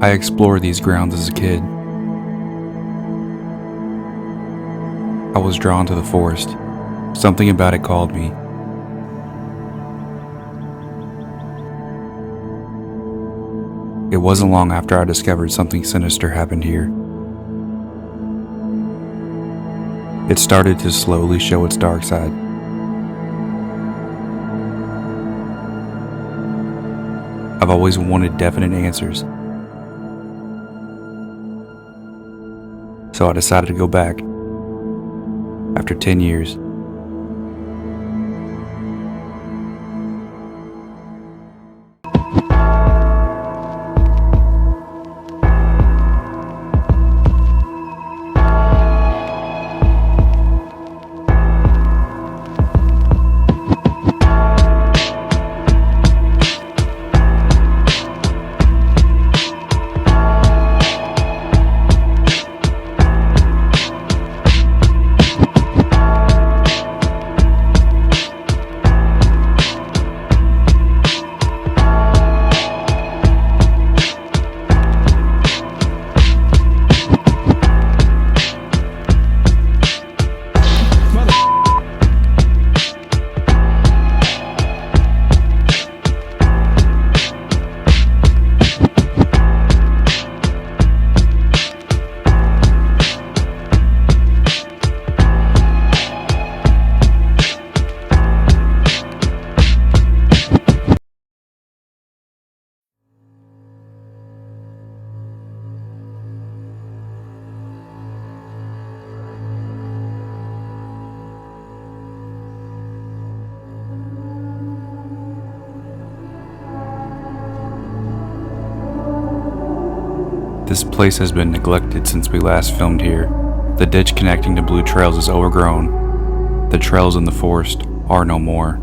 I explored these grounds as a kid. I was drawn to the forest. Something about it called me. It wasn't long after I discovered something sinister happened here. It started to slowly show its dark side. I've always wanted definite answers, so I decided to go back after 10 years. This place has been neglected since we last filmed here. The ditch connecting to Blue Trails is overgrown. The trails in the forest are no more.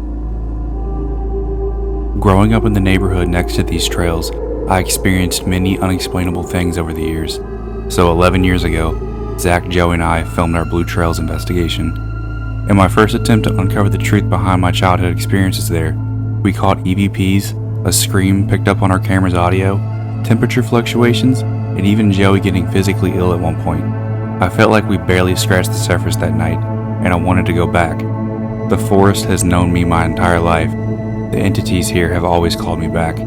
Growing up in the neighborhood next to these trails, I experienced many unexplainable things over the years. So 11 years ago, Zack, Joe, and I filmed our Blue Trails investigation. In my first attempt to uncover the truth behind my childhood experiences there, we caught EVPs, a scream picked up on our camera's audio, temperature fluctuations, and even Joey getting physically ill at one point. I felt like we barely scratched the surface that night, and I wanted to go back. The forest has known me my entire life. The entities here have always called me back.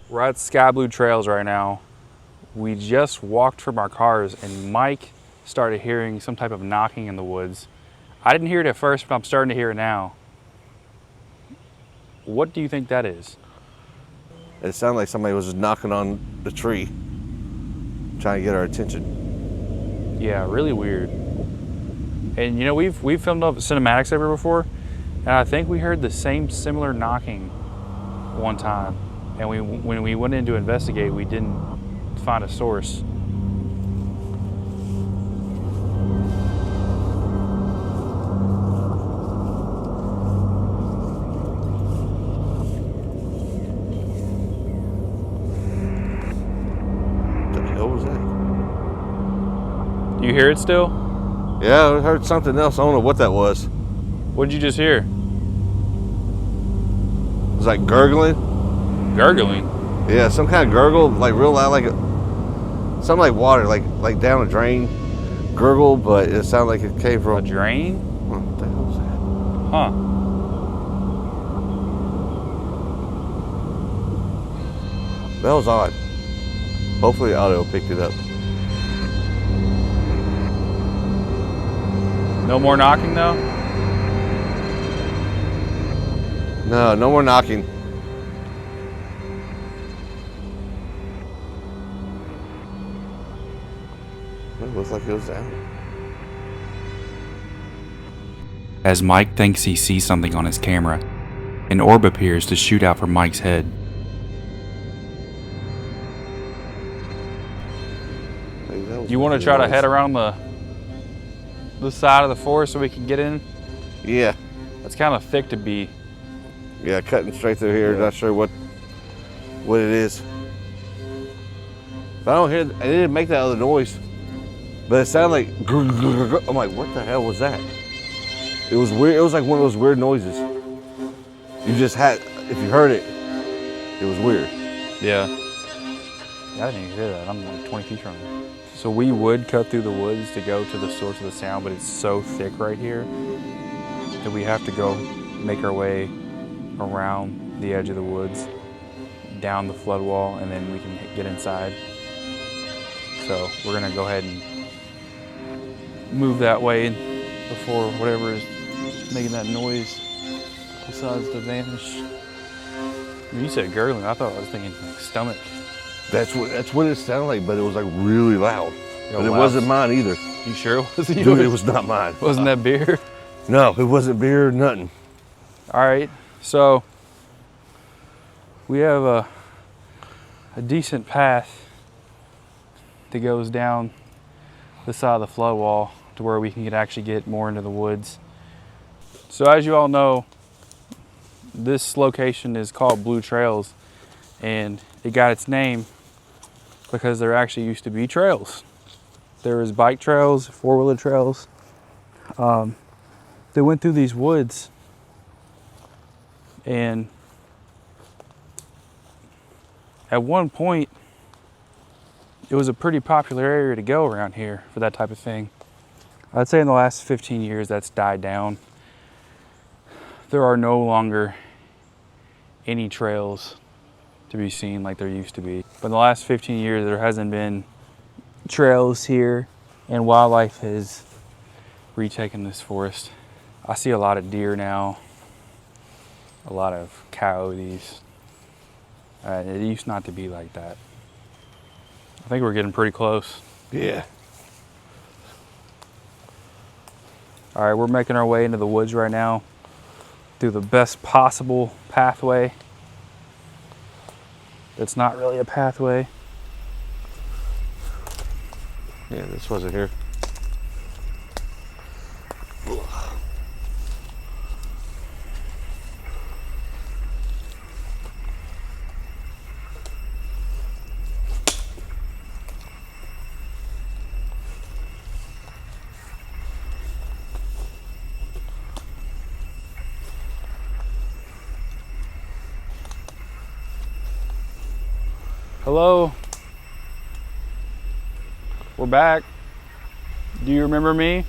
We're at Sky Blue Trails right now. We just walked from our cars and Mike started hearing some type of knocking in the woods. I didn't hear it at first, but I'm starting to hear it now. What do you think that is? It sounded like somebody was just knocking on the tree, trying to get our attention. Yeah, really weird. And you know, we've filmed up cinematics ever before, and I think we heard the same similar knocking one time. And when we went in to investigate, we didn't find a source. What the hell was that? Do you hear it still? Yeah, I heard something else. I don't know what that was. What did you just hear? It was like gurgling. Gurgling? Yeah, some kind of gurgle, like real loud, like something like water, like down a drain. Gurgle, but it sounded like it came from a drain. What the hell was that? Huh? That was odd. Hopefully, the audio picked it up. No more knocking though? No more knocking. It looks like it was down. As Mike thinks he sees something on his camera, an orb appears to shoot out from Mike's head. You want to try to head around the side of the forest so we can get in? Yeah. It's kind of thick to be. Yeah, cutting straight through here. Yeah. Not sure what what it is. But I don't hear. It didn't make that other noise. But it sounded like. I'm like, what the hell was that? It was weird. It was like one of those weird noises. You just had. If you heard it, it was weird. Yeah. Yeah, I didn't even hear that. I'm like 20 feet from it. So we would cut through the woods to go to the source of the sound, but it's so thick right here that we have to go make our way around the edge of the woods, down the flood wall, and then we can get inside. So we're gonna go ahead and move that way before whatever is making that noise decides to vanish. When you said gurgling, I thought I was thinking like stomach. That's what it sounded like, but it was like really loud. But it loud. wasn't mine either. You sure it wasn't yours? Dude, it was not mine. Wasn't that beer? No, it wasn't beer or nothing. All right, so we have a decent path that goes down the side of the flood wall to where we can actually get more into the woods. So as you all know, this location is called Blue Trails, and it got its name because there actually used to be trails. There was bike trails, four-wheeler trails. They went through these woods, and at one point, it was a pretty popular area to go around here for that type of thing. I'd say in the last 15 years, that's died down. There are no longer any trails to be seen like there used to be. But in the last 15 years, there hasn't been trails here, and wildlife has retaken this forest. I see a lot of deer now, a lot of coyotes. It used not to be like that. I think we're getting pretty close. Yeah. All right, we're making our way into the woods right now through the best possible pathway. It's not really a pathway. Yeah, this wasn't here. Hello? We're back. Do you remember me?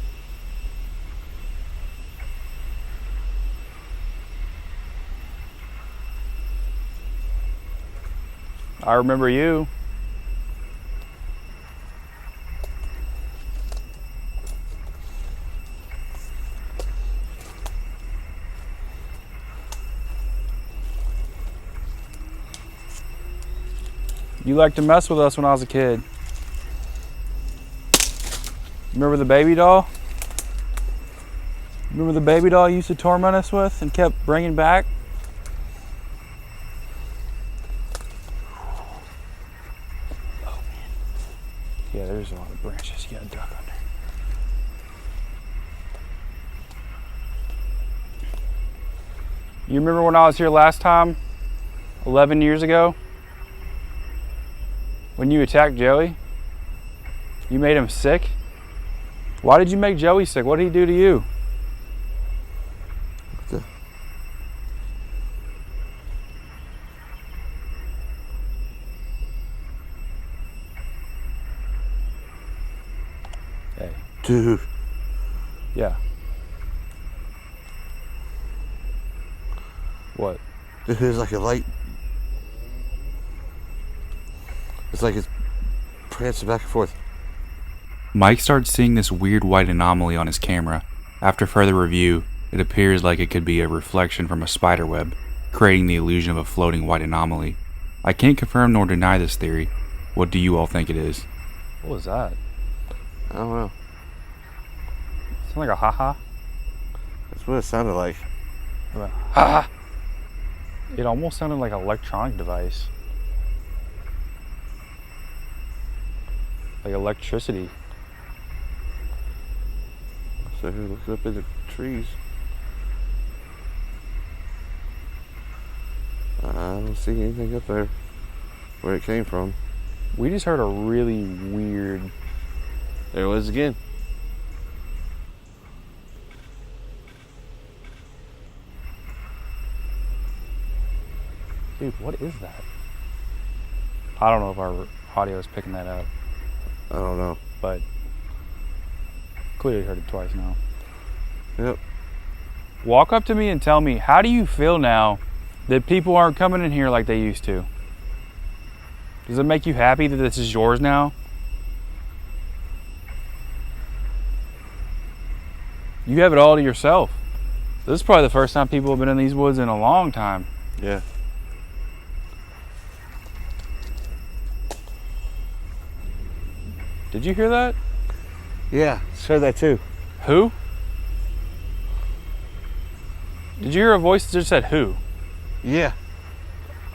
I remember you. You liked to mess with us when I was a kid. Remember the baby doll? Remember the baby doll you used to torment us with and kept bringing back? Oh man. Yeah, there's a lot of branches you gotta duck under. You remember when I was here last time, 11 years ago? When you attacked Joey? You made him sick? Why did you make Joey sick? What did he do to you? Hey. Dude. Yeah. What? There's like a light. It's like it's prancing back and forth. Mike starts seeing this weird white anomaly on his camera. After further review, it appears like it could be a reflection from a spider web, creating the illusion of a floating white anomaly. I can't confirm nor deny this theory. What do you all think it is? What was that? I don't know. Sound like a ha-ha? That's what it sounded like. Ha-ha! It almost sounded like an electronic device. Like electricity. So here, look up in the trees. I don't see anything up there. where it came from. We just heard a really weird... There it was again. Dude, what is that? I don't know if our audio is picking that up. I don't know. But clearly heard it twice now. Yep. Walk up to me and tell me, how do you feel now that people aren't coming in here like they used to? Does it make you happy that this is yours now? You have it all to yourself. This is probably the first time people have been in these woods in a long time. Yeah. Did you hear that? Yeah, heard that too. Who? Did you hear a voice that just said who? Yeah.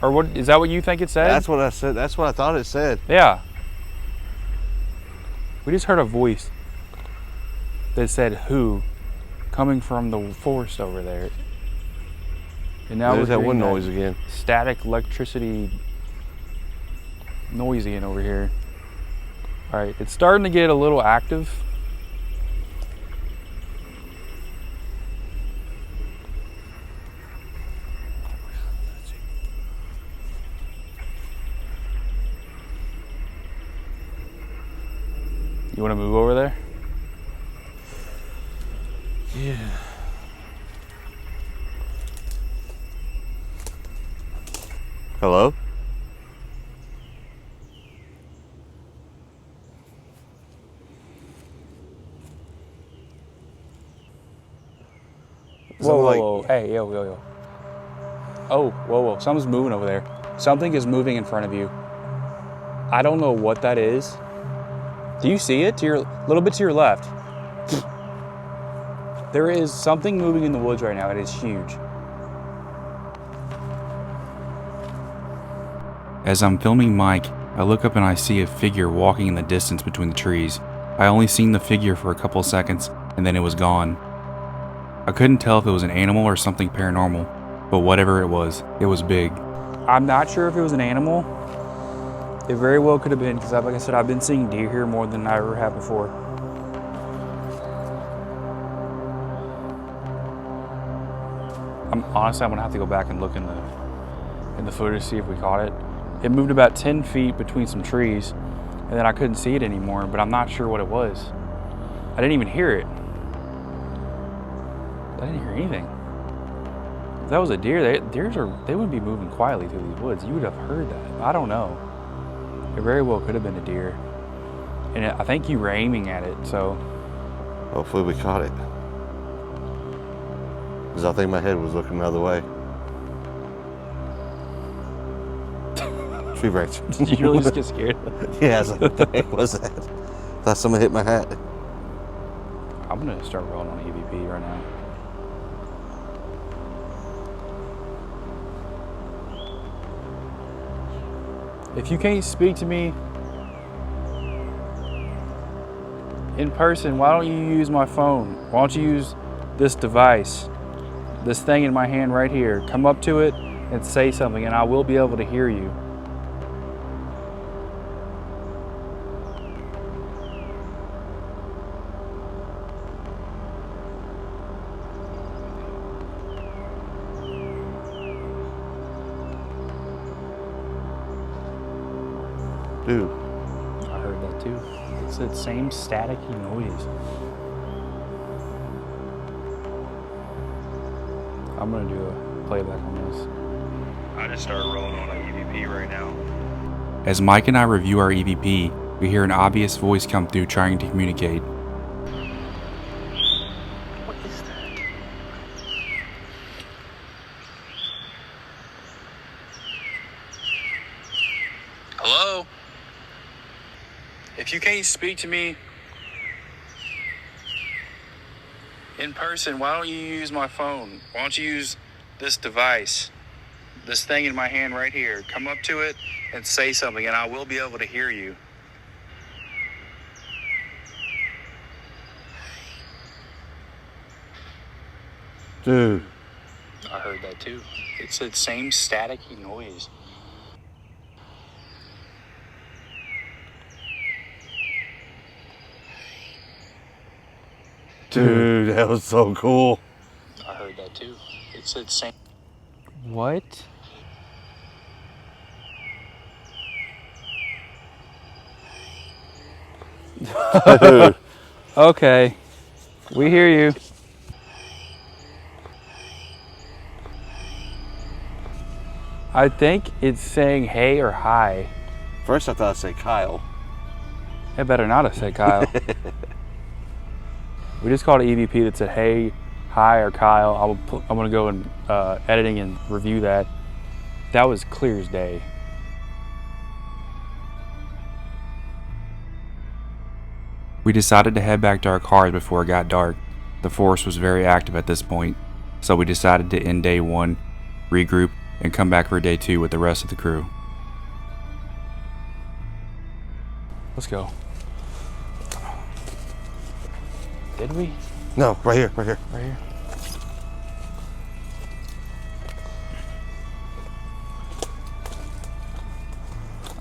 Or what? Is that what you think it said? That's what I said. That's what I thought it said. Yeah. We just heard a voice that said who coming from the forest over there. And now There's we're that one hearing noise again. Static electricity noise again over here. All right, it's starting to get a little active. You want to move over there? Yeah. Hello? Whoa. Hey, yo. Oh, whoa. Something's moving over there. Something is moving in front of you. I don't know what that is. Do you see it? To your little bit to your left. There is something moving in the woods right now. It is huge. As I'm filming Mike, I look up and I see a figure walking in the distance between the trees. I only seen the figure for a couple seconds and then it was gone. I couldn't tell if it was an animal or something paranormal, but whatever it was big. I'm not sure if it was an animal. It very well could have been, because like I said, I've been seeing deer here more than I ever have before. Honestly, I'm gonna have to go back and look in the footage to see if we caught it. It moved about 10 feet between some trees, and then I couldn't see it anymore, but I'm not sure what it was. I didn't even hear it. I didn't hear anything. If that was a deer, they would be moving quietly through these woods. You would have heard that. I don't know. It very well could have been a deer. And I think you were aiming at it, so. Hopefully we caught it. Because I think my head was looking the other way. Tree branch. Did you really just get scared? Yeah, I was like, what the heck was that? Thought someone hit my hat. I'm gonna start rolling on EVP right now. If you can't speak to me in person, why don't you use my phone? Why don't you use this device, this thing in my hand right here? Come up to it and say something and I will be able to hear you. Dude. I heard that too. It's that same staticky noise. I'm gonna do a playback on this. I just started rolling on an EVP right now. As Mike and I review our EVP, we hear an obvious voice come through trying to communicate. What is that? Hello? If you can't speak to me in person, why don't you use my phone? Why don't you use this device, this thing in my hand right here? Come up to it and say something and I will be able to hear you. Dude. I heard that too. It's that same staticky noise. Dude, that was so cool. I heard that too. It said same. What? Dude. Okay. We hear you. I think it's saying hey or hi. First I thought I'd say Kyle. It better not have said Kyle. We just called an EVP that said hey, hi, or Kyle. I'm gonna go and editing and review that. That was clear as day. We decided to head back to our cars before it got dark. The forest was very active at this point, so we decided to end day 1, regroup, and come back for day 2 with the rest of the crew. Let's go. Did we? No, right here, right here. Right here.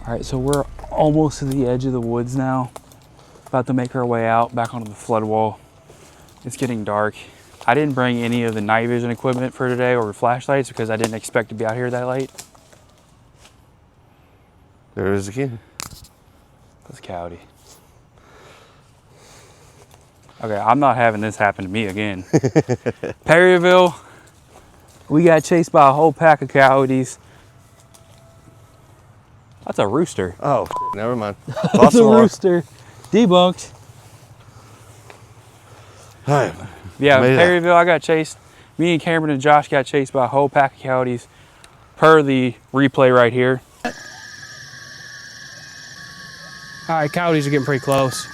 All right, so we're almost to the edge of the woods now. About to make our way out back onto the flood wall. It's getting dark. I didn't bring any of the night vision equipment for today or flashlights because I didn't expect to be out here that late. There it is again. That's Coyote. Okay, I'm not having this happen to me again. Perryville, we got chased by a whole pack of coyotes. That's a rooster. Oh, never mind. That's a rooster. Debunked. All right. Yeah, Made it Perryville, I got chased. Me and Cameron and Josh got chased by a whole pack of coyotes per the replay right here. All right, coyotes are getting pretty close.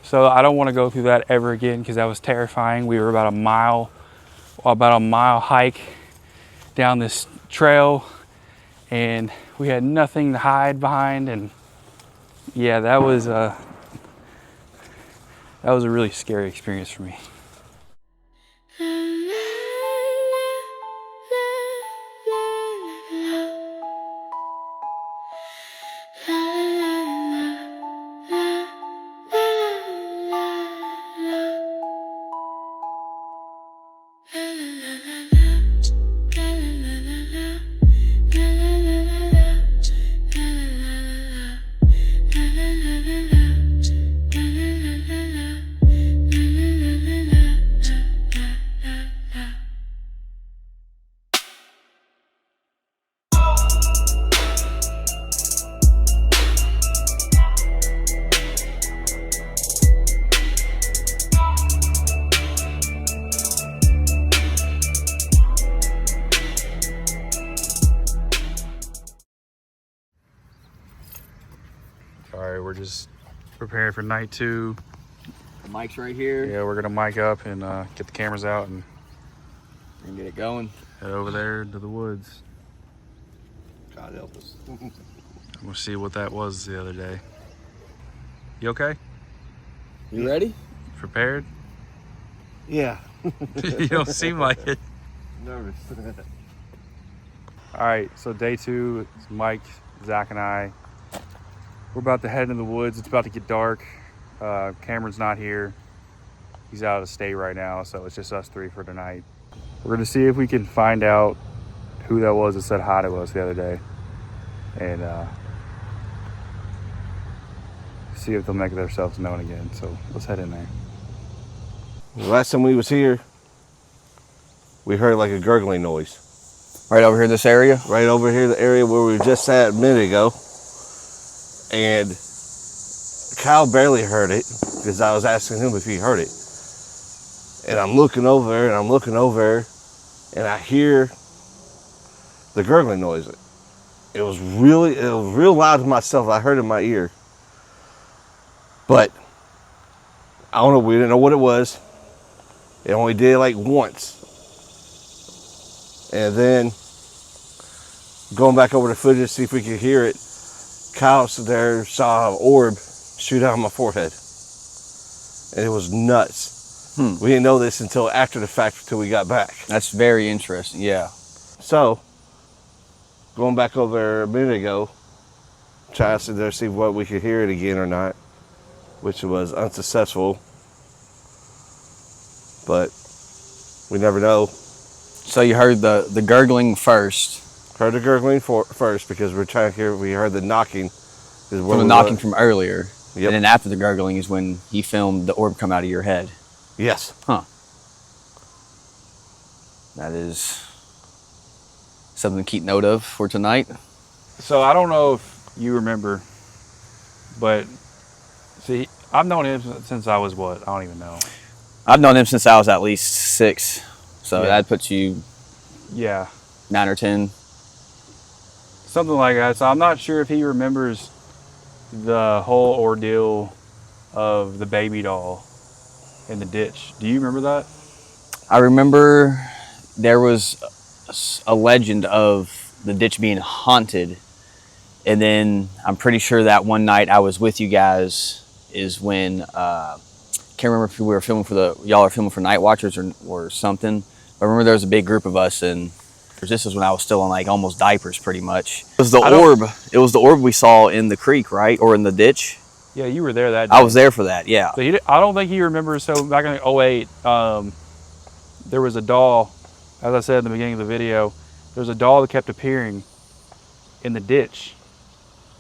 So I don't want to go through that ever again because that was terrifying. We were about a mile hike down this trail and we had nothing to hide behind, and yeah, that was a really scary experience for me. All right, we're just preparing for night 2. The mic's right here. Yeah, we're gonna mic up and get the cameras out and Get it going. head over there to the woods. God help us. We'll see what that was the other day. You okay? You ready? Prepared? Yeah. You don't seem like it. Nervous. All right, so day 2, it's Mike, Zach, and I. We're about to head into the woods. It's about to get dark. Cameron's not here. He's out of state right now, so it's just us 3 for tonight. We're gonna see if we can find out who that was that said hi to us the other day, and see if they'll make themselves known again. So let's head in there. The last time we was here, we heard like a gurgling noise. Right over here in this area? Right over here, the area where we just sat a minute ago. And Kyle barely heard it because I was asking him if he heard it. And I'm looking over and I hear the gurgling noise. It was real loud to myself. I heard it in my ear. But I don't know, we didn't know what it was. It only did like once. And then going back over the footage to see if we could hear it, Kyle stood there, saw an orb shoot out of my forehead. And it was nuts. We didn't know this until after the fact, until we got back. That's very interesting, yeah. So, going back over there a minute ago, trying to sit there see what we could hear it again or not. which was unsuccessful. But we never know. So you heard the gurgling first. Heard the gurgling first because we're trying to hear. We heard the knocking. From the knocking from earlier. Yep. And then after the gurgling is when he filmed the orb come out of your head. Yes. Huh. That is something to keep note of for tonight. So I don't know if you remember, but see, I've known him since I was what? I don't even know. I've known him since I was at least 6. So Yeah. that puts you Yeah, 9 or 10. something like that. So I'm not sure if he remembers the whole ordeal of the baby doll in the ditch. Do you remember that? I remember there was a legend of the ditch being haunted. And then I'm pretty sure that one night I was with you guys is when, can't remember if we were filming for y'all are filming for Nighwatchers or something. But I remember there was a big group of us, and this is when I was still in like almost diapers pretty much. It was the orb. It was the orb we saw in the creek, right? Or in the ditch. Yeah, you were there that day. I was there for that, yeah. So I don't think he remembers. So back in '08, there was a doll, as I said in the beginning of the video, there was a doll that kept appearing in the ditch,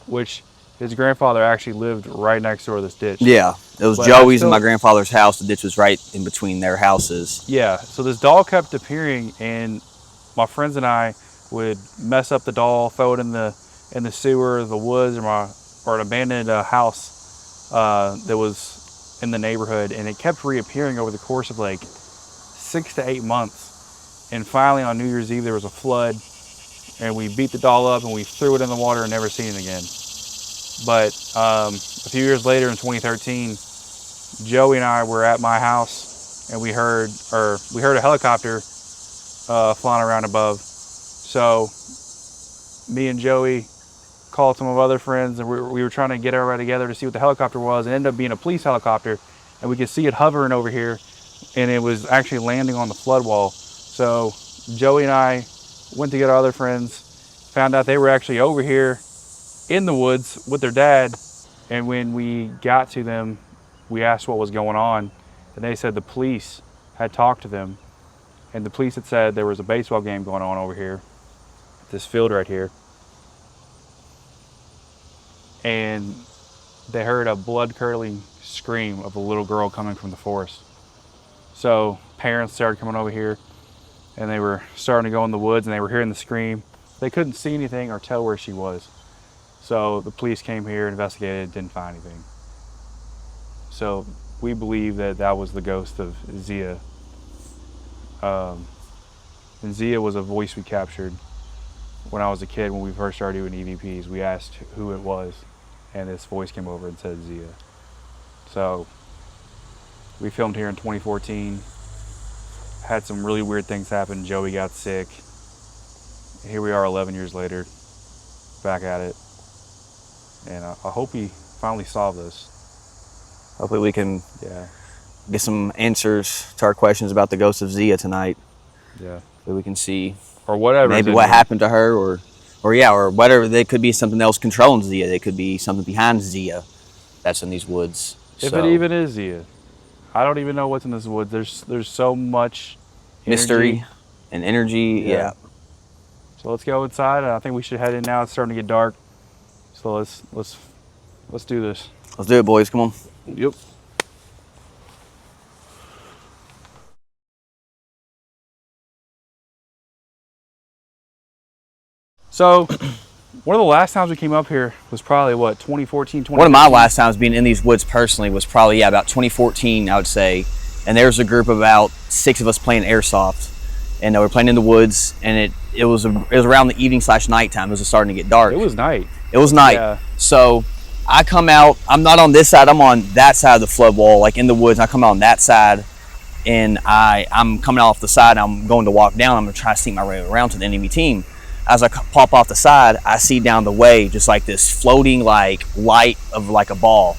which his grandfather actually lived right next door to this ditch. Yeah, it was But Joey's and my grandfather's house. The ditch was right in between their houses. Yeah, so this doll kept appearing, and my friends and I would mess up the doll, throw it in the sewer, the woods, or an abandoned house that was in the neighborhood, and it kept reappearing over the course of like 6 to 8 months. And finally on New Year's Eve there was a flood, and we beat the doll up and we threw it in the water and never seen it again. But a few years later in 2013, Joey and I were at my house, and we heard a helicopter flying around above. So me and Joey called some of our other friends, and we were trying to get everybody together to see what the helicopter was. It ended up being a police helicopter, and we could see it hovering over here, and it was actually landing on the flood wall. So Joey and I went to get our other friends, found out they were actually over here in the woods with their dad, and when we got to them, we asked what was going on, and they said the police had talked to them, and the police had said there was a baseball game going on over here, this field right here, and they heard a blood-curdling scream of a little girl coming from the forest. So parents started coming over here, and they were starting to go in the woods, and they were hearing the scream. They couldn't see anything or tell where she was. So the police came here, investigated, didn't find anything. So we believe that that was the ghost of Zia. And Zia was a voice we captured when I was a kid. When we first started doing EVPs, we asked who it was, and this voice came over and said Zia. So we filmed here in 2014, had some really weird things happen. Joey got sick. Here we are 11 years later, back at it. And I hope we finally solve this. Hopefully we can Yeah, get some answers to our questions about the ghost of Zia tonight. yeah. So we can see Or whatever. maybe what happened to her, or whatever. There could be something else controlling Zia. There could be something behind Zia that's in these woods. If So, it even is Zia. I don't even know what's in this woods. There's so much mystery energy. and energy. Yeah. So let's go inside. I think we should head in now. It's starting to get dark. So let's do this. Let's do it, boys. Come on. Yep. So one of the last times we came up here was probably what, 2014, 2015? One of my last times being in these woods personally was probably about 2014, I would say. And there was a group of about 6 of us playing airsoft, and we were playing in the woods. And it was around the evening / nighttime. It was starting to get dark. It was night. It was night. Yeah. So I come out. I'm not on this side. I'm on that side of the flood wall, like in the woods. I come out on that side, and I'm coming off the side. I'm going to walk down. I'm going to try to sneak my way around to the enemy team. As I pop off the side, I see down the way just like this floating like light of like a ball,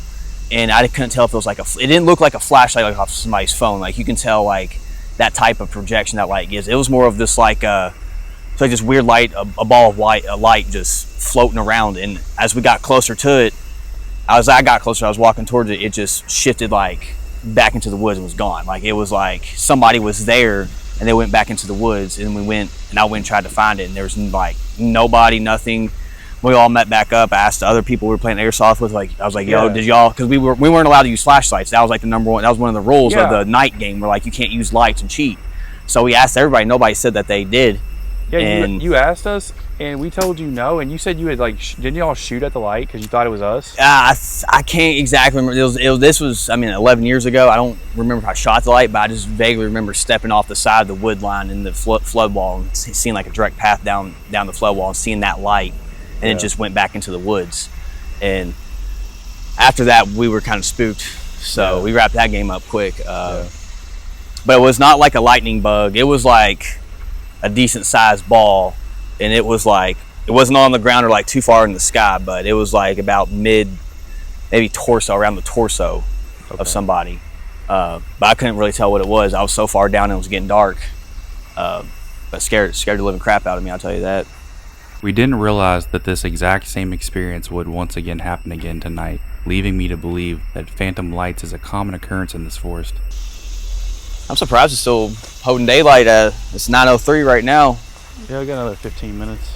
and I couldn't tell if it was like it didn't look like a flashlight like off somebody's phone. Like you can tell like that type of projection that light gives. It was more of this like it's like this weird light, a ball of light, a light just floating around. And as we got closer to it, I got closer, I was walking towards it, it just shifted like back into the woods and was gone. Like it was like somebody was there and they went back into the woods, and we went, and I went and tried to find it, and there was like nobody, nothing. We all met back up. I asked the other people we were playing airsoft with, like, I was like, yo, did y'all, because we weren't allowed to use flashlights. That was like the number one, that was one of the rules of the night game, where like you can't use lights and cheat. So we asked everybody, nobody said that they did. Yeah, and you asked us, and we told you no, and you said you had like, didn't y'all shoot at the light because you thought it was us? I can't exactly remember. This was, I mean, 11 years ago. I don't remember if I shot the light, but I just vaguely remember stepping off the side of the wood line in the flood wall and seeing like a direct path down the flood wall and seeing that light, and it just went back into the woods. And after that, we were kind of spooked, so we wrapped that game up quick. But it was not like a lightning bug. It was like a decent sized ball, and it was like, it wasn't on the ground or like too far in the sky, but it was like about maybe torso, around the torso of somebody. But I couldn't really tell what it was. I was so far down and it was getting dark. But scared the living crap out of me, I'll tell you that. We didn't realize that this exact same experience would once again happen again tonight, leaving me to believe that phantom lights is a common occurrence in this forest. I'm surprised it's still holding daylight. It's 9:03 right now. Yeah, we got another 15 minutes.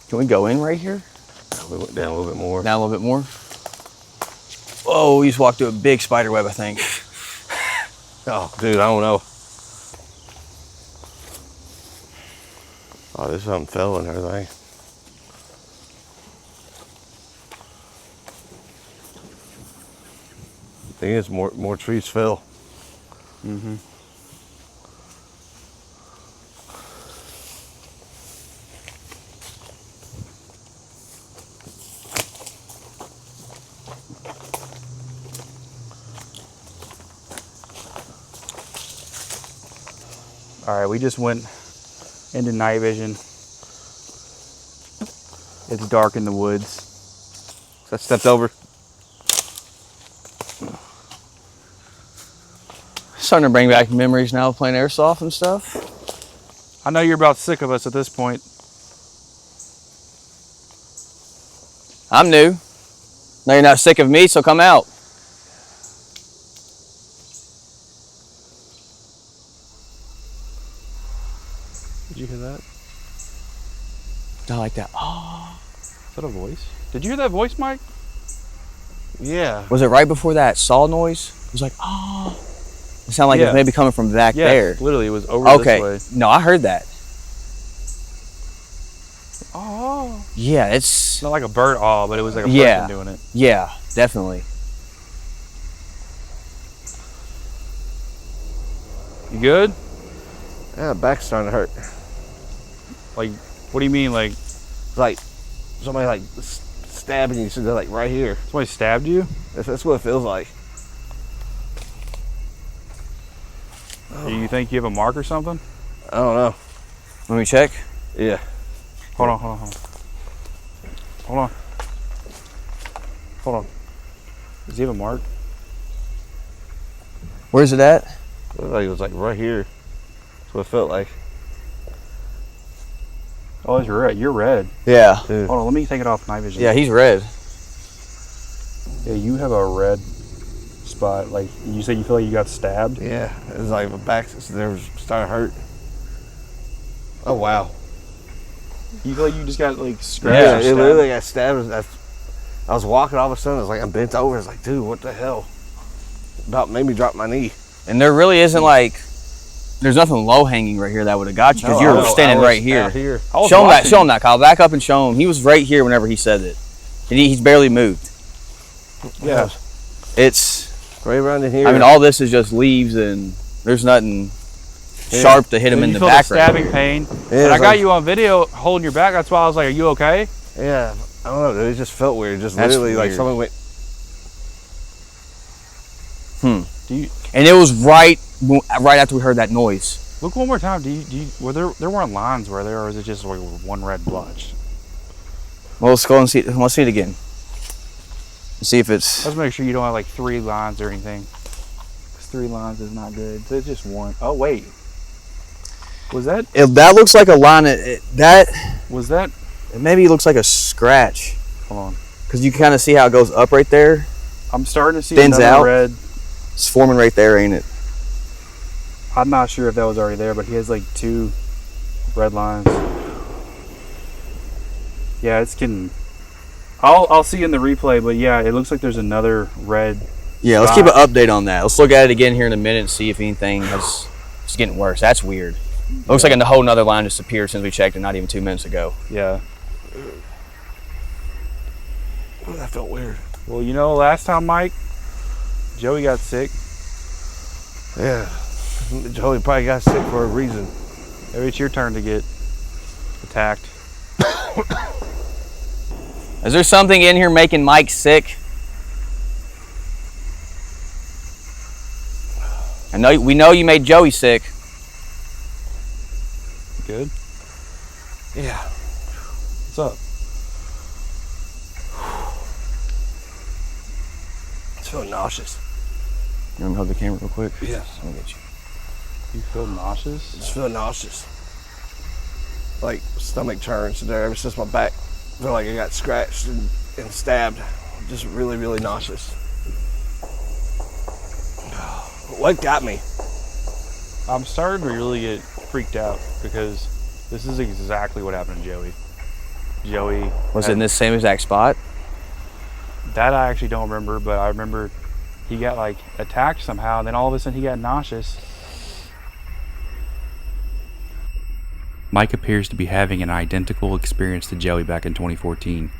Can we go in right here? We went down a little bit more. Down a little bit more? Whoa, we just walked through a big spider web, I think. Oh, dude, I don't know. Oh, there's something fell and everything. I think it's more trees fell. Mm-hmm. All right, we just went into night vision. It's dark in the woods. I stepped over. Starting to bring back memories now of playing airsoft and stuff. I know you're about sick of us at this point. I'm new. No, you're not sick of me, so come out. Did you hear that? I like that. Oh. Is that a voice? Did you hear that voice, Mike? Yeah. Was it right before that saw noise? It was like, oh. It sounded like it was maybe coming from back there. Literally, it was over this way. No, I heard that. Oh. Yeah, it's Not like a bird but it was like a person doing it. Yeah, definitely. You good? Yeah, back's starting to hurt. Like, what do you mean? Like, It's like somebody like stabbing you, so they're like right here. somebody stabbed you? That's what it feels like. Do you think you have a mark or something? I don't know. Let me check. Yeah. Hold on. Does he have a mark? Where's it at? It looked like it was like right here. That's what it felt like. Oh, it's red. You're red. Yeah. Dude. Hold on, let me take it off night vision. Yeah, he's red. Yeah, you have a red spot. Like, you said you feel like you got stabbed? Yeah. It was like the back there was starting to hurt. Oh wow. You feel like you just got like scratched? Yeah, or it stabbed? literally got stabbed. I was walking, all of a sudden, I was like, I'm bent over. It's like, dude, what the hell? About made me drop my knee. And there really isn't like, there's nothing low hanging right here that would have got you, because No, you're standing right here. Out here. Show him that, Kyle. Back up and show him. He was right here whenever he said it. And he's barely moved. Yeah. It's, Right around in here. I mean, all this is just leaves, and there's nothing sharp to hit him in You the feel back the right stabbing here. pain. Yeah, And I it's got like- you on video holding your back. That's why I was like, are you okay? Yeah. I don't know, dude. It just felt weird. Just That's literally like weird. someone went. Do you And it was right after we heard that noise. look one more time? Were there weren't lines, were there, or is it just like one red blotch? Well, let's go and see. Let's see it again. See if it's. Let's make sure you don't have like 3 lines or anything. 3 lines is not good. There's just one. Oh wait, was that? That looks like a line. Was that? Maybe it looks like a scratch. Hold on. Because you kind of see how it goes up right there. I'm starting to see Thins another out. red. It's forming right there, ain't it? I'm not sure if that was already there, but he has like 2 red lines. Yeah, it's getting. I'll see in the replay, but yeah, it looks like there's another red. Yeah, let's keep an update on that. Let's look at it again here in a minute and see if anything is getting worse. That's weird. It looks like a whole nother line just appeared since we checked it not even 2 minutes ago. Yeah. Oh, that felt weird. Well, you know, last time, Mike, Joey got sick. Yeah. Joey probably got sick for a reason. Maybe it's your turn to get attacked. Is there something in here making Mike sick? We know you made Joey sick. Good? Yeah. What's up? I feel nauseous. You want me to hold the camera real quick? Yes. Let me get you. You feel nauseous? I just feel nauseous. Like stomach churns there ever since my back. I feel like I got scratched and stabbed. Just really, really nauseous. What got me? I'm starting to really get freaked out because this is exactly what happened to Joey. Joey Was it in this same exact spot? That I actually don't remember, but I remember he got like attacked somehow, and then all of a sudden he got nauseous. Mike appears to be having an identical experience to Joey back in 2014.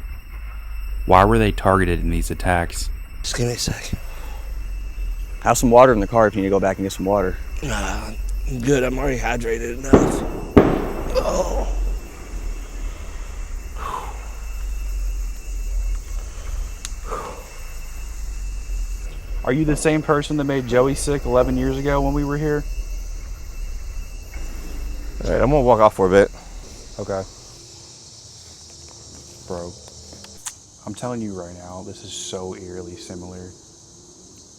Why were they targeted in these attacks? Just give me a sec. Have some water in the car if you need to go back and get some water. Nah, I'm good. I'm already hydrated enough. Oh. Are you the same person that made Joey sick 11 years ago when we were here? All right, I'm gonna walk off for a bit. Okay. Bro, I'm telling you right now, this is so eerily similar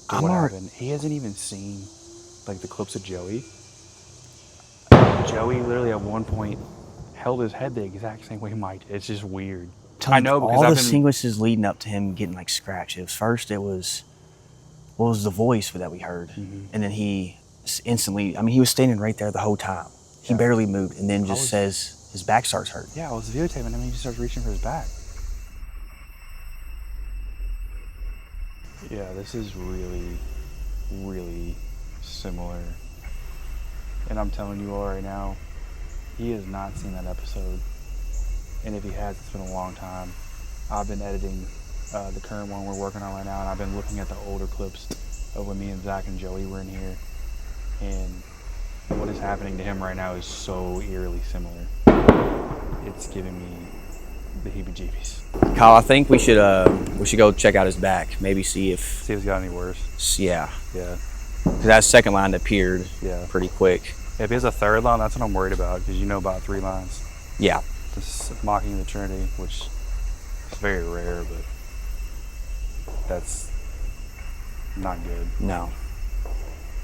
to what happened. He hasn't even seen like the clips of Joey. Joey literally at one point held his head the exact same way Mike did. It's just weird. I know because all I've the been sequences leading up to him getting like scratched. It was the voice that we heard, and then he instantly. I mean, he was standing right there the whole time. He barely moved, and then just says his back starts hurting. Yeah, I was videotaping him and he just starts reaching for his back. Yeah, this is really, really similar. And I'm telling you all right now, he has not seen that episode. And if he has, it's been a long time. I've been editing the current one we're working on right now, and I've been looking at the older clips of when me and Zack and Joey were in here. And what is happening to him right now is so eerily similar. It's giving me the heebie-jeebies. Kyle, I think we should go check out his back. Maybe see if See if it's got any worse. Yeah, Yeah. because that second line appeared Yeah. pretty quick. If he has a third line, that's what I'm worried about, because you know about 3 lines. Yeah, This is mocking the Trinity, which is very rare, but that's not good. no,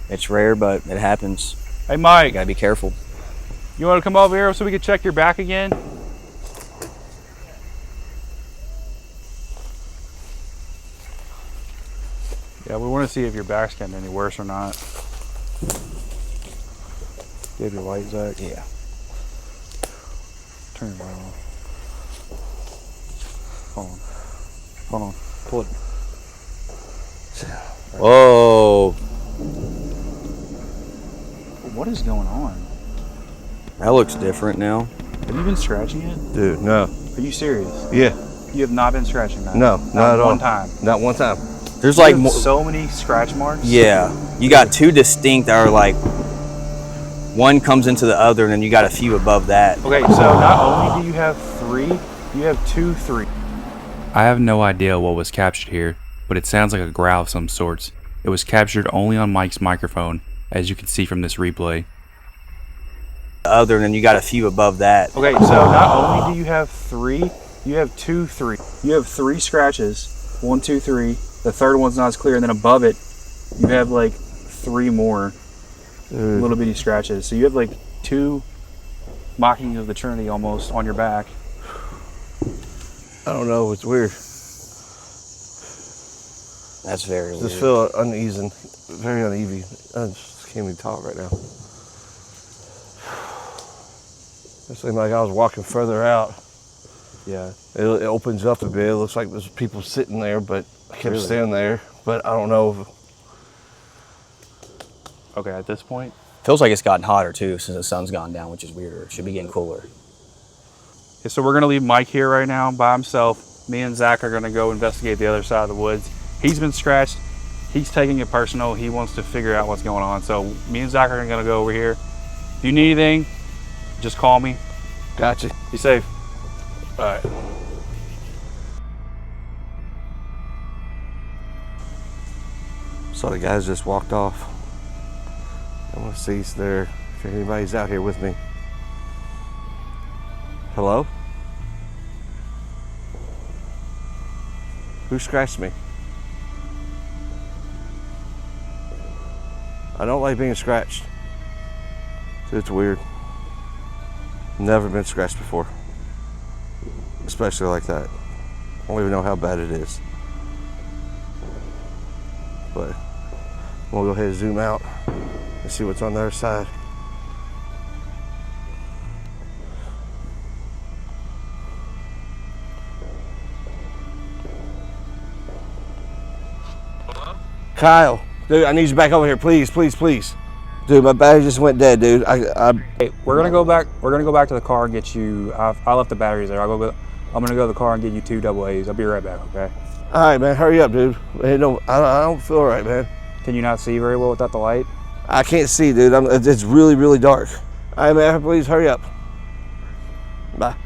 it's rare, but it happens. Hey, You Mike, gotta be careful. you want to come over here so we can check your back again? Yeah, we want to see if your back's getting any worse or not. Do you have your light, Zach? Yeah. Turn your light on. Hold on. Hold on. Pull it. Whoa, What is going on? that looks different now. Have you been scratching it? Dude, no. Are you serious? Yeah. You have not been scratching that? No, not at all. one time. Not one time. There's You like have so many scratch marks? yeah, you got 2 distinct that are like one comes into the other, and then you got a few above that. Okay, so not only do you have 3, you have 2 3. I have no idea what was captured here, but it sounds like a growl of some sorts. It was captured only on Mike's microphone, as you can see from this replay. Other, and then you got a few above that. Okay, so not only do you have 3, you have 2 3. You have 3 scratches. 1 2 3. The third one's not as clear, and then above it, you have like 3 more little bitty scratches. So you have like 2 mocking of the Trinity almost on your back. I don't know. It's weird. That's very weird. Just feel uneasy, very uneasy. I just can't even talk right now. It seemed like I was walking further out. Yeah. It opens up a bit. It looks like there's people sitting there, but I kept Really? standing there. But I don't know. Okay, at this point. Feels like it's gotten hotter too since the sun's gone down, which is weirder. It should be getting cooler. Okay, so we're gonna leave Mike here right now by himself. Me and Zach are gonna go investigate the other side of the woods. He's been scratched. He's taking it personal. He wants to figure out what's going on. So me and Zach are gonna go over here. If you need anything, just call me. Gotcha. Be safe. All right. So the guys just walked off. I want to see if anybody's out here with me. Hello? Who scratched me? I don't like being scratched. It's weird. Never been scratched before. Especially like that. I don't even know how bad it is. But we'll go ahead and zoom out and see what's on the other side. Kyle, dude, I need you back over here, please, please, please. Dude, my battery just went dead, dude. Hey, we're gonna go back. We're gonna go back to the car and get you. I left the batteries there. I'm gonna go to the car and get you 2 double A's. I'll be right back. Okay. All right, man, hurry up, dude. I don't feel right, man. Can you not see very well without the light? I can't see, dude. It's really, really dark. All right, man, please hurry up. Bye.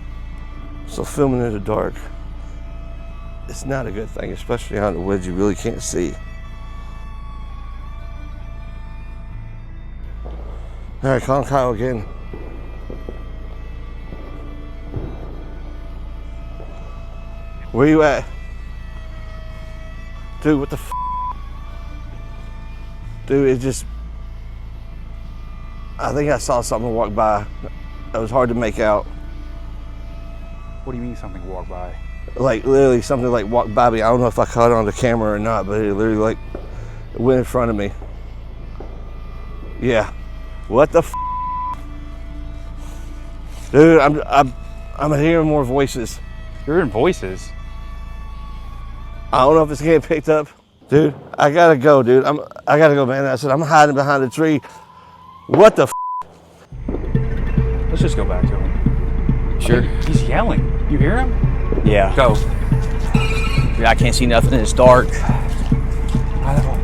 So filming in the dark, it's not a good thing, especially out in the woods. You really can't see. All right, call Kyle again. Where you at? Dude, what the f? Dude, it just... I think I saw something walk by. It was hard to make out. What do you mean something walked by? Like, literally something like walked by me. I don't know if I caught it on the camera or not, but it literally like went in front of me. Yeah. What the f? Dude, I'm hearing more voices. You're hearing voices. I don't know if it's getting picked up. Dude, I gotta go, dude. I gotta go, man. I said, I'm hiding behind a tree. What the f? Let's just go back to him. Sure. He's yelling. You hear him? Yeah. Go. Dude, I can't see nothing. It's dark. I don't know.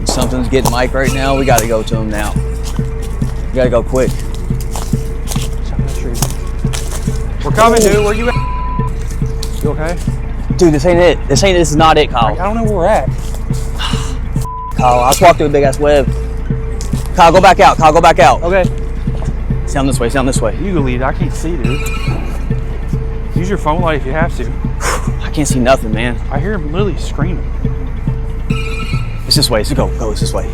Something's getting Mike right now. We got to go to him now. We got to go quick. We're coming, dude. Where you at? You okay? Dude, this ain't it. This is not it, Kyle. I don't know where we're at. Kyle, I just walked through a big ass web. Kyle, go back out. Kyle, go back out. Okay. Sound this way. Sound this way. You can lead. I can't see, dude. Use your phone light if you have to. I can't see nothing, man. I hear him literally screaming. It's this way. So go. Go. It's this way.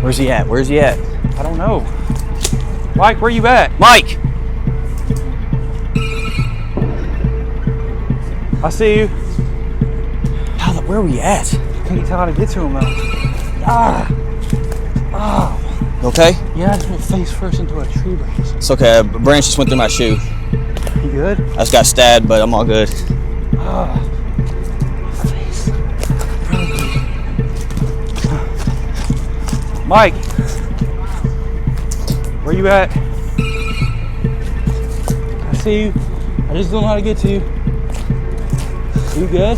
Where's he at? Where's he at? I don't know. Mike, where you at? Mike! I see you. Where are we at? Can't tell how to get to him though. Okay? Yeah, I just went face first into a tree branch. It's okay. A branch just went through my shoe. You good? I just got stabbed, but I'm all good. Face. Mike, where you at? I see you. I just don't know how to get to you. You good?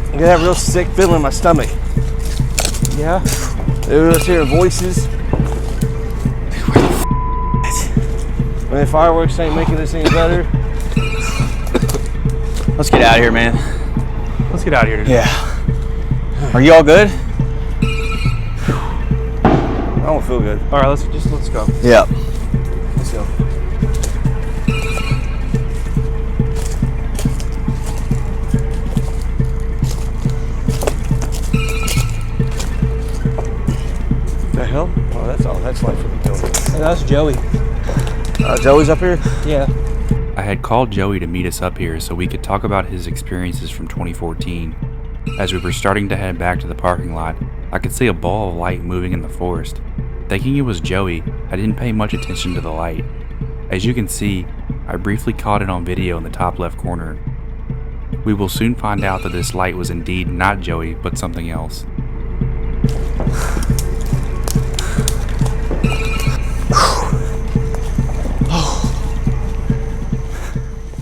I got that real sick feeling in my stomach. Yeah. Dude, I was hearing voices. Man, fireworks ain't making this any better. Let's get out of here, man. Let's get out of here today. Yeah. Are you all good? I don't feel good. All right, let's go. Yeah. Let's go. That's Joey. Joey's up here? Yeah. I had called Joey to meet us up here so we could talk about his experiences from 2014. As we were starting to head back to the parking lot, I could see a ball of light moving in the forest. Thinking it was Joey, I didn't pay much attention to the light. As you can see, I briefly caught it on video in the top left corner. We will soon find out that this light was indeed not Joey, but something else.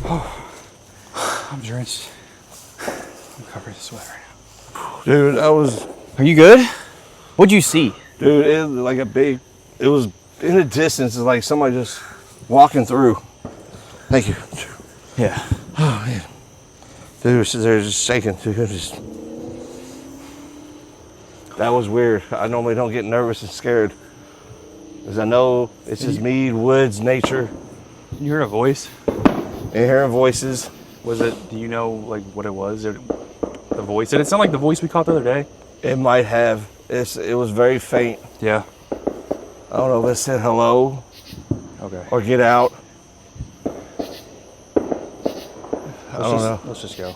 I'm drenched. I'm covered in sweat right now. Dude, that was, Are you good? What'd you see? dude, it was like it was in the distance, it's like somebody just walking through. Thank you. Yeah. Oh, man. Dude, they're just shaking. Dude, that was weird. I normally don't get nervous and scared. Because I know it's just me, woods, nature, You heard a voice? and hearing voices. Was it, do you know like what it was? The voice? Did it sound like the voice we caught the other day? It might have. It was very faint. Yeah. I don't know if it said hello Okay. or get out. I don't know. Let's just go.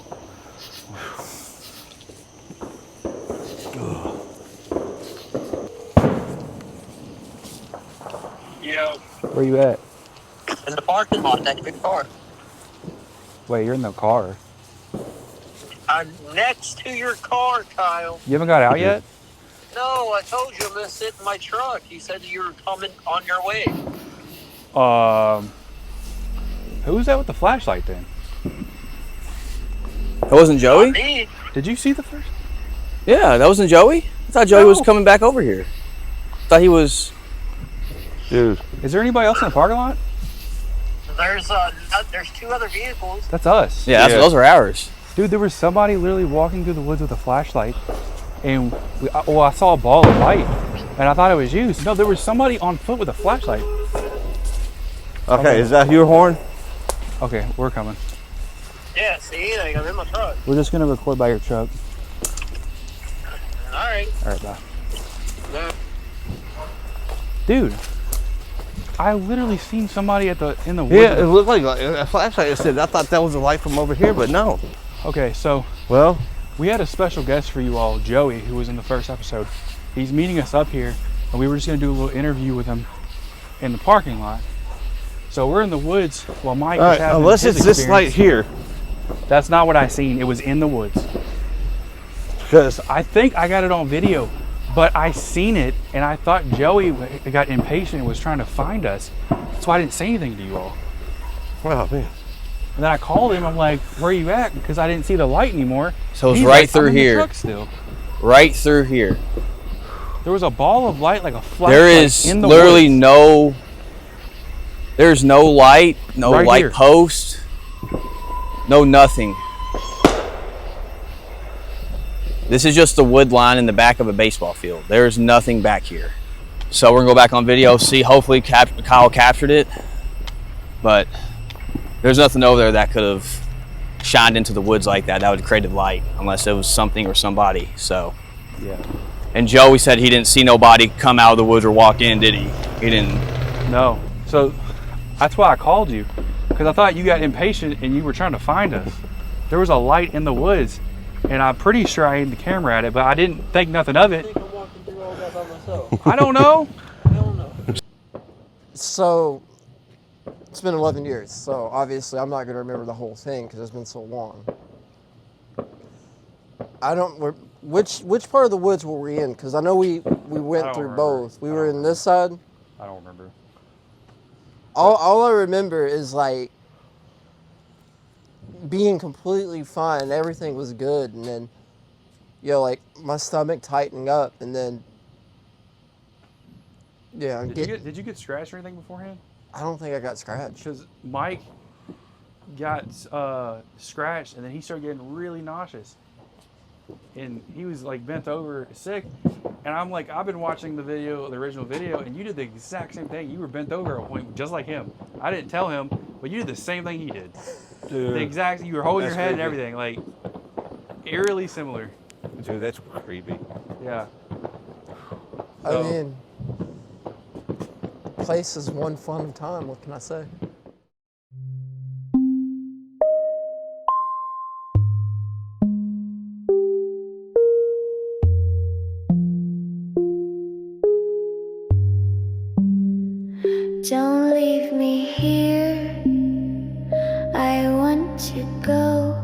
Yeah, Where you at? in the parking lot, that big car. Wait, you're in the car. I'm next to your car, Kyle. You haven't got out yet? No, I told you I'm gonna sit in my truck. You said you were coming on your way. Who's that with the flashlight then? That wasn't Joey? Me? Did you see the first? Yeah, that wasn't Joey? I thought Joey was coming back over here. I thought he was... Dude, Is there anybody else in the parking lot? There's two other vehicles. That's us. Yeah, Yeah. those are ours. Dude, there was somebody literally walking through the woods with a flashlight, and I saw a ball of light, and I thought it was you. No, there was somebody on foot with a flashlight. okay, is that your horn? Okay, we're coming. Yeah, see, like, I'm in my truck. We're just gonna record by your truck. All right. All right, bye. Yeah. Dude, I literally seen somebody in the woods. Yeah, it looked like a flashlight. I said, I thought that was a light from over here, but no. Okay, so Well, we had a special guest for you all, Joey, who was in the first episode. He's meeting us up here, and we were just gonna do a little interview with him in the parking lot. So we're in the woods while Mike all is right, having unless his it's this light experience. here. That's not what I seen. It was in the woods. Because I think I got it on video, but I seen it, and I thought Joey got impatient and was trying to find us. So I didn't say anything to you all. wow, man. And then I called him. I'm like, "Where you at?" Because I didn't see the light anymore. So it's He's right like, through "I'm in the here. truck still." Right through here. There was a ball of light, like a flashlight, There is in the literally woods. there's no light, no Right light here. post, no nothing. This is just the wood line in the back of a baseball field. There's nothing back here. So we're gonna go back on video, see, hopefully Kyle captured it, but there's nothing over there that could have shined into the woods like that. That would have created light, unless it was something or somebody, so. Yeah. And Joey said he didn't see nobody come out of the woods or walk in, did he? He didn't. No. So that's why I called you, because I thought you got impatient and you were trying to find us. There was a light in the woods, and I'm pretty sure I aimed the camera at it, but I didn't think nothing of it. I think I'm walking through all that by myself. I don't know. I don't know. So, it's been 11 years, so obviously I'm not going to remember the whole thing because it's been so long. Which part of the woods were we in? Because I know we went don't through remember. both. We I were don't in this side. I don't remember. All I remember is like being completely fine. Everything was good, and then like my stomach tightening up, and then Did you get scratched or anything beforehand? I don't think I got scratched. Because Mike got scratched, and then he started getting really nauseous, and he was like bent over sick. And I'm like, I've been watching the original video, and you did the exact same thing. You were bent over at a point, just like him. I didn't tell him, but you did the same thing he did. Dude, The exact, you were holding your That's head and creepy. everything, like eerily similar. dude, that's creepy. Yeah. I mean, place is one fun time. What can I say? Don't leave me here, I want to go.